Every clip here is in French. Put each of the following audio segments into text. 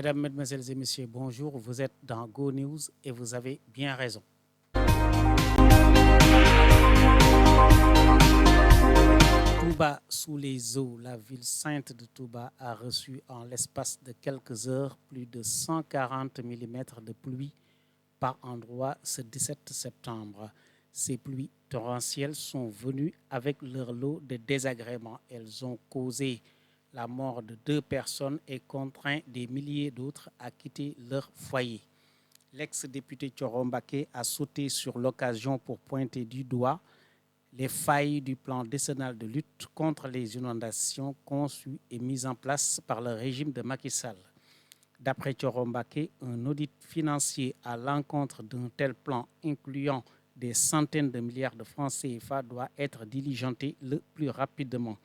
Mesdames, Mesdemoiselles et Messieurs, bonjour. Vous êtes dans Go News et vous avez bien raison. Touba sous les eaux, la ville sainte de Touba a reçu en l'espace de quelques heures plus de 140 mm de pluie par endroit ce 17 septembre. Ces pluies torrentielles sont venues avec leur lot de désagréments. Elles ont causé la mort de 2 personnes et contraint des milliers d'autres à quitter leur foyer. L'ex-député Thioro Mbacké a sauté sur l'occasion pour pointer du doigt les failles du plan décennal de lutte contre les inondations conçu et mis en place par le régime de Macky Sall. D'après Thioro Mbacké, un audit financier à l'encontre d'un tel plan incluant des centaines de milliards de francs CFA doit être diligenté le plus rapidement.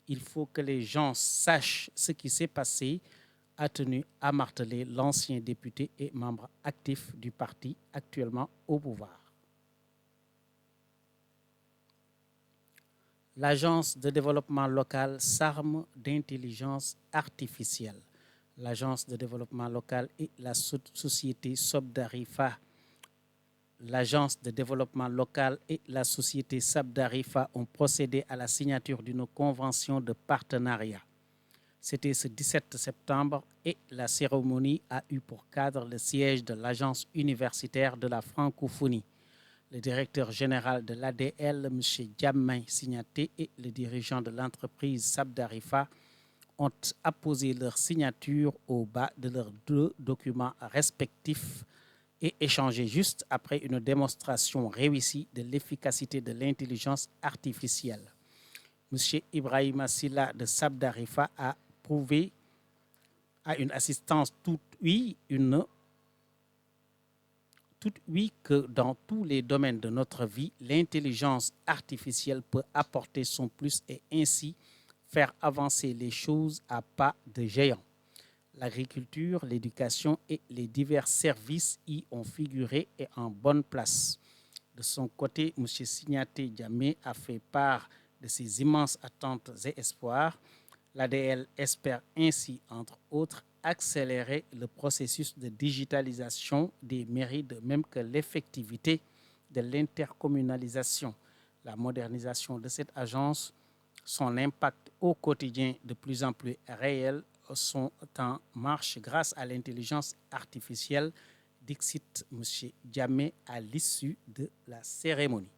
Il faut que les gens sachent ce qui s'est passé, a tenu à marteler l'ancien député et membre actif du parti actuellement au pouvoir. L'Agence de développement local s'arme d'intelligence artificielle. L'Agence de développement local et la société Sabdarifa. L'Agence de développement local et la société Sabdarifa ont procédé à la signature d'une convention de partenariat. C'était ce 17 septembre et la cérémonie a eu pour cadre le siège de l'Agence universitaire de la francophonie. Le directeur général de l'ADL, M. Diamé Signaté, et le dirigeant de l'entreprise Sabdarifa ont apposé leur signature au bas de leurs 2 documents respectifs et échangé juste après une démonstration réussie de l'efficacité de l'intelligence artificielle. M. Ibrahima Silla de Sabdarifa a prouvé à une assistance toute oui que dans tous les domaines de notre vie, l'intelligence artificielle peut apporter son plus et ainsi faire avancer les choses à pas de géant. L'agriculture, l'éducation et les divers services y ont figuré et en bonne place. De son côté, M. Signaté Diamé a fait part de ses immenses attentes et espoirs. L'ADL espère ainsi, entre autres, accélérer le processus de digitalisation des mairies, de même que l'effectivité de l'intercommunalisation. La modernisation de cette agence, son impact au quotidien de plus en plus réel, sont en marche grâce à l'intelligence artificielle, dixit M. Diamé à l'issue de la cérémonie.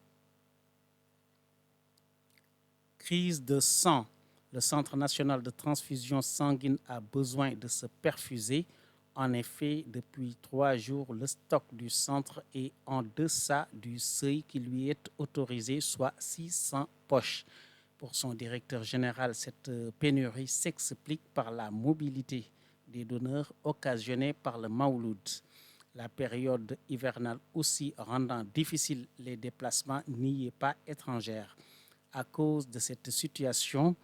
Crise de sang. Le Centre national de transfusion sanguine a besoin de se perfuser. En effet, depuis 3 jours, le stock du centre est en deçà du seuil qui lui est autorisé, soit 600 poches. Pour son directeur général, cette pénurie s'explique par la mobilité des donneurs occasionnée par le Mawlud. La période hivernale aussi rendant difficile les déplacements n'y est pas étrangère. À cause de cette situation,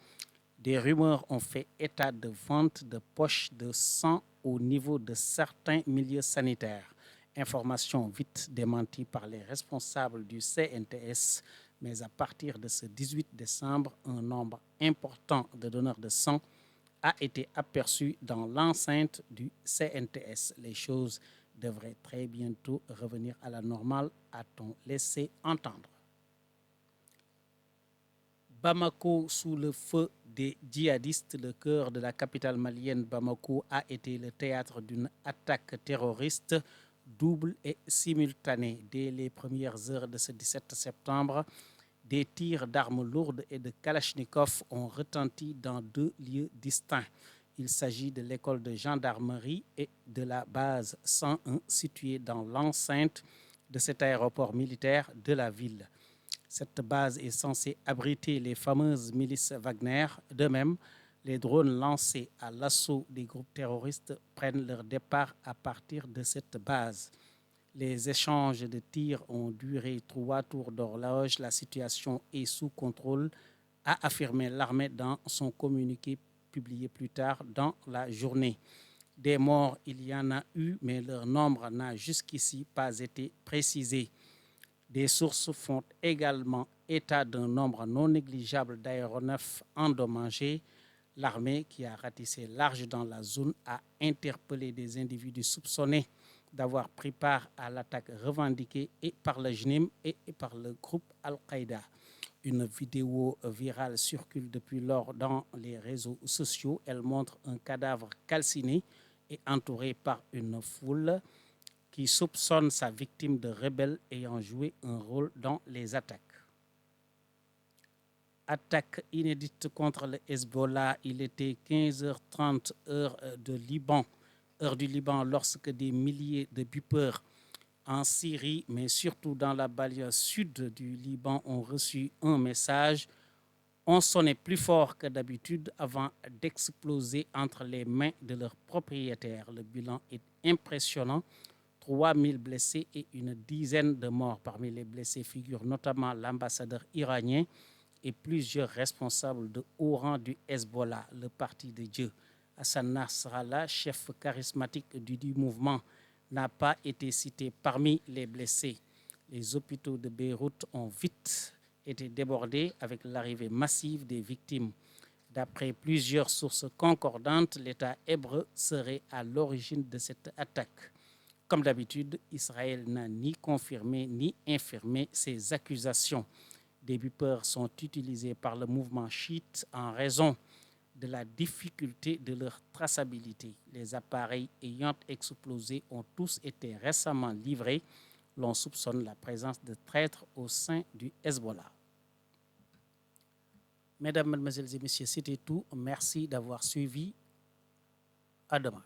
des rumeurs ont fait état de vente de poches de sang au niveau de certains milieux sanitaires. Information vite démentie par les responsables du CNTS, mais à partir de ce 18 décembre, un nombre important de donneurs de sang a été aperçu dans l'enceinte du CNTS. Les choses devraient très bientôt revenir à la normale, a-t-on laissé entendre. Bamako sous le feu des djihadistes, le cœur de la capitale malienne Bamako a été le théâtre d'une attaque terroriste double et simultanée. Dès les premières heures de ce 17 septembre, des tirs d'armes lourdes et de Kalachnikov ont retenti dans 2 lieux distincts. Il s'agit de l'école de gendarmerie et de la base 101 située dans l'enceinte de cet aéroport militaire de la ville. Cette base est censée abriter les fameuses milices Wagner. De même, les drones lancés à l'assaut des groupes terroristes prennent leur départ à partir de cette base. Les échanges de tirs ont duré 3 tours d'horloge. La situation est sous contrôle, a affirmé l'armée dans son communiqué publié plus tard dans la journée. Des morts, il y en a eu, mais leur nombre n'a jusqu'ici pas été précisé. Des sources font également état d'un nombre non négligeable d'aéronefs endommagés. L'armée, qui a ratissé large dans la zone, a interpellé des individus soupçonnés d'avoir pris part à l'attaque revendiquée et par le JNIM et par le groupe Al-Qaïda. Une vidéo virale circule depuis lors dans les réseaux sociaux. Elle montre un cadavre calciné et entouré par une foule qui soupçonne sa victime de rebelle ayant joué un rôle dans les attaques. Attaque inédite contre le Hezbollah. Il était 15h30 heure du Liban, lorsque des milliers de buppeurs en Syrie, mais surtout dans la banlieue sud du Liban, ont reçu un message. On sonnait plus fort que d'habitude avant d'exploser entre les mains de leurs propriétaires. Le bilan est impressionnant. 3000 blessés et une dizaine de morts. Parmi les blessés figurent notamment l'ambassadeur iranien et plusieurs responsables de haut rang du Hezbollah, le parti de Dieu. Hassan Nasrallah, chef charismatique du mouvement, n'a pas été cité parmi les blessés. Les hôpitaux de Beyrouth ont vite été débordés avec l'arrivée massive des victimes. D'après plusieurs sources concordantes, l'État hébreu serait à l'origine de cette attaque. Comme d'habitude, Israël n'a ni confirmé ni infirmé ces accusations. Des buppeurs sont utilisés par le mouvement chiite en raison de la difficulté de leur traçabilité. Les appareils ayant explosé ont tous été récemment livrés. L'on soupçonne la présence de traîtres au sein du Hezbollah. Mesdames, Mesdemoiselles et Messieurs, c'était tout. Merci d'avoir suivi. À demain.